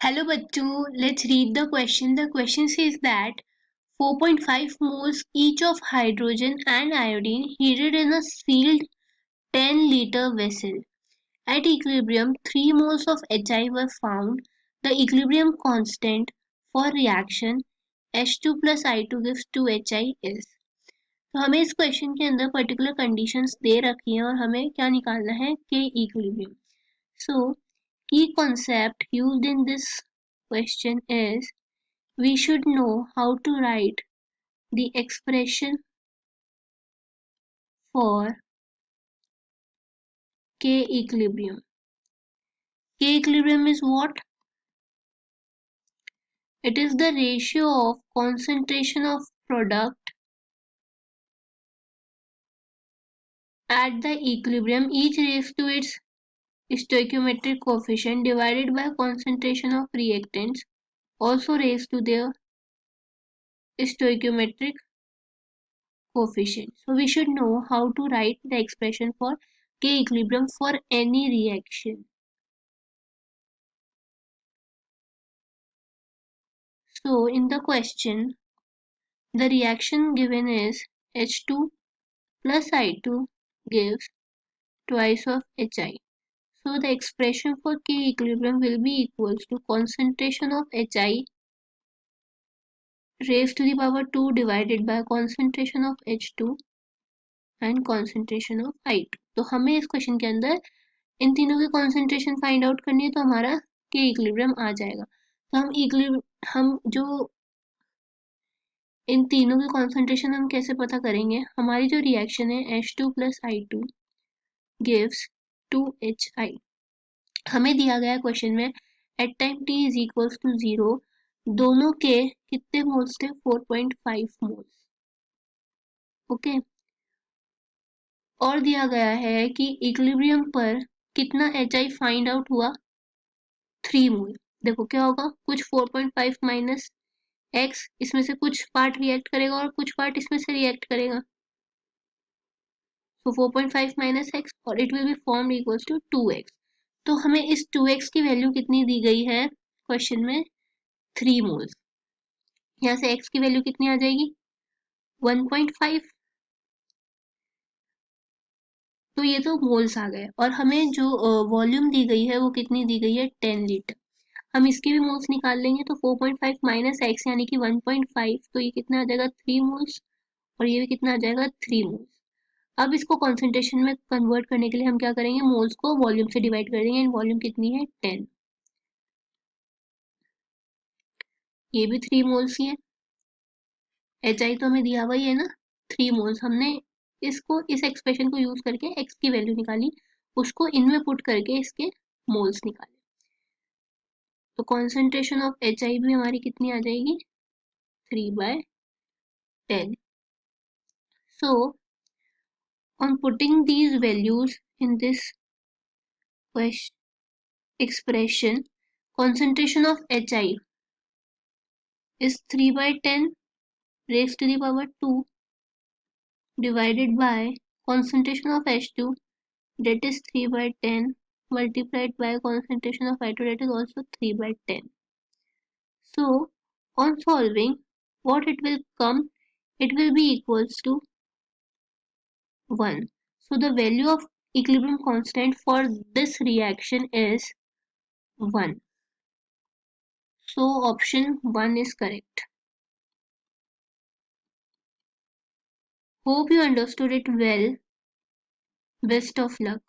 Hello bachcho, let's read the question. The question says that 4.5 moles each of hydrogen and iodine heated in a sealed 10-liter vessel. At equilibrium, 3 moles of HI were found. The equilibrium constant for reaction H2 plus I2 gives 2HI is. तो हमें इस question के अंदर particular conditions दे रखी हैं और हमें क्या निकालना है के equilibrium. So, key concept used in this question is we should know how to write the expression for K equilibrium. K equilibrium is what? It is the ratio of concentration of product at the equilibrium each raised to its stoichiometric coefficient divided by concentration of reactants also raised to their stoichiometric coefficient. So we should know how to write the expression for K equilibrium for any reaction. So in the question, the reaction given is H2 plus I2 gives twice of HI. So the expression for K equilibrium will be equals to concentration of HI raised to the power 2 divided by concentration of H2 and concentration of I2. तो हमें इस question के अंदर इन तीनों की concentration find out करनी है तो हमारा के इक्विलिब्रियम आ जाएगा. तो हम जो इन तीनों की कॉन्सेंट्रेशन हम कैसे पता करेंगे. हमारी जो रिएक्शन है H2 plus I2 gives 2HI. हमें दिया गया क्वेश्चन में at time t is equals to 0 दोनों के कितने मोल्स थे 4.5 मोल्स. ओके. और दिया गया है कि इक्विलिब्रियम पर कितना HI फाइंड आउट हुआ 3 मोल. देखो क्या होगा कुछ 4.5 माइनस x इसमें से कुछ पार्ट रिएक्ट करेगा और कुछ पार्ट इसमें से रिएक्ट करेगा. So 4.5 minus x और it will be formed equals to 2x. तो हमें इस 2x की वैल्यू कितनी दी गई है क्वेश्चन में 3 मोल्स. यहाँ से x की वैल्यू कितनी आ जाएगी 1.5. तो ये तो मोल्स आ गए और हमें जो वॉल्यूम दी गई है वो कितनी दी गई है 10 लीटर. हम इसके भी मोल्स निकाल लेंगे तो 4.5 माइनस x यानी कि 1.5 तो ये कितना आ जाएगा 3 मोल्स और ये भी कितना आ जाएगा 3 मोल्स. अब इसको कॉन्सेंट्रेशन में कन्वर्ट करने के लिए हम क्या करेंगे मोल्स को वॉल्यूम से डिवाइड कर देंगे एंड वॉल्यूम कितनी है 10. ये भी 3 मोल्स ही है. HI तो हमें दिया हुआ ही है ना 3 मोल्स. हमने इसको इस एक्सप्रेशन को यूज करके x की वैल्यू निकाली उसको इनमें पुट करके इसके मोल्स निकाले. तो कॉन्सेंट्रेशन ऑफ HI भी हमारी कितनी आ जाएगी 3/10. So on putting these values in this question expression concentration of HI is 3/10 raised to the power 2 divided by concentration of H2 that is 3/10 multiplied by concentration of I2 that is also 3/10. So on solving what it will come it will be equals to 1. So the value of equilibrium constant for this reaction is 1. So option 1 is correct. Hope you understood it well. Best of luck.